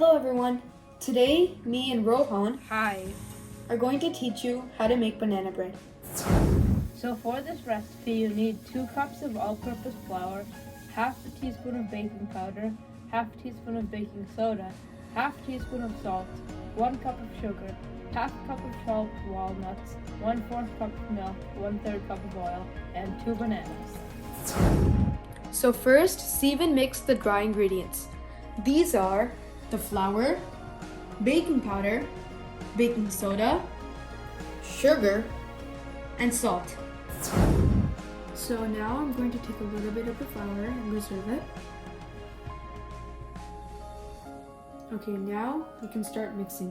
Hello everyone. Today, me and Rohan Hi. are going to teach you how to make banana bread. So for this recipe, you need 2 cups of all-purpose flour, half a teaspoon of baking powder, half a teaspoon of baking soda, half a teaspoon of salt, 1 cup of sugar, half a cup of chopped walnuts, 1/4 cup of milk, 1/3 cup of oil, and 2 bananas. So first, sieve and mix the dry ingredients. These are the flour, baking powder, baking soda, sugar, and salt. So now I'm going to take a little bit of the flour and reserve it. Okay, now we can start mixing.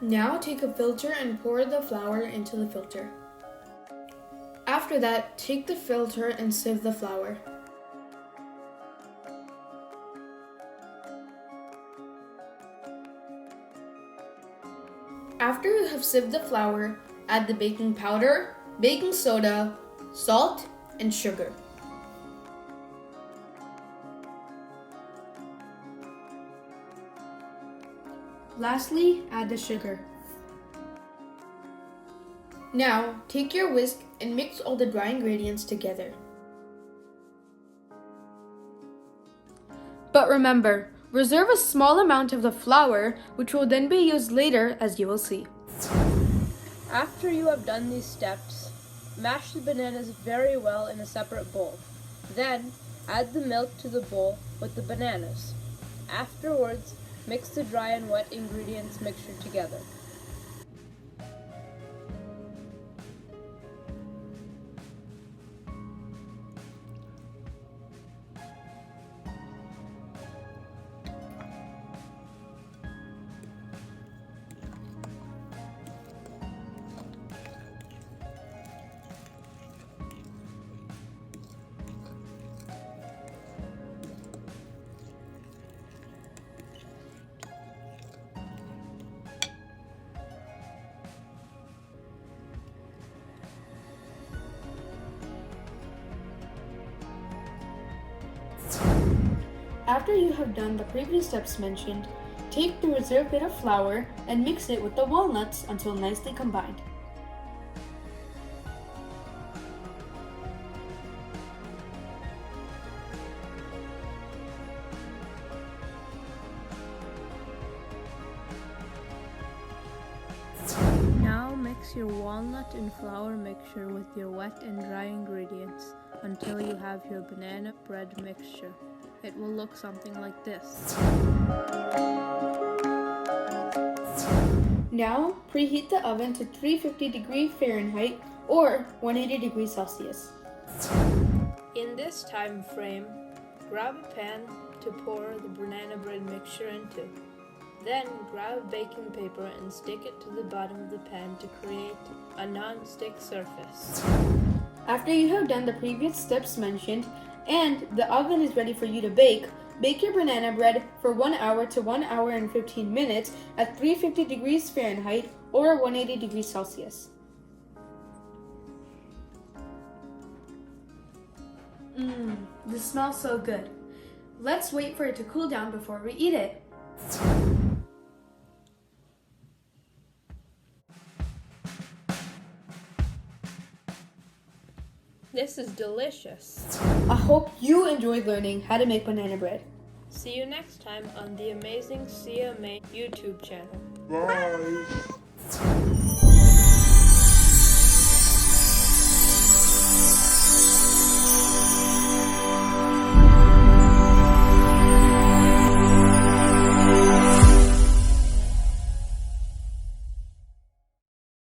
Now take a filter and pour the flour into the filter. After that, take the filter and sieve the flour. After you have sieved the flour, add the baking powder, baking soda, salt, and sugar. Lastly, add the sugar. Now, take your whisk and mix all the dry ingredients together. But remember, reserve a small amount of the flour, which will then be used later, as you will see. After you have done these steps, mash the bananas very well in a separate bowl. Then, add the milk to the bowl with the bananas. Afterwards, mix the dry and wet ingredients mixture together. After you have done the previous steps mentioned, take the reserved bit of flour and mix it with the walnuts until nicely combined. Now mix your walnut and flour mixture with your wet and dry ingredients until you have your banana bread mixture. It will look something like this. Now, preheat the oven to 350 degrees Fahrenheit or 180 degrees Celsius. In this time frame, grab a pan to pour the banana bread mixture into. Then grab baking paper and stick it to the bottom of the pan to create a non-stick surface. After you have done the previous steps mentioned and the oven is ready for you to bake, bake your banana bread for 1 hour to 1 hour and 15 minutes at 350 degrees Fahrenheit or 180 degrees Celsius. This smells so good. Let's wait for it to cool down before we eat it. This is delicious. I hope you enjoyed learning how to make banana bread. See you next time on the Amazing CMA YouTube channel. Bye.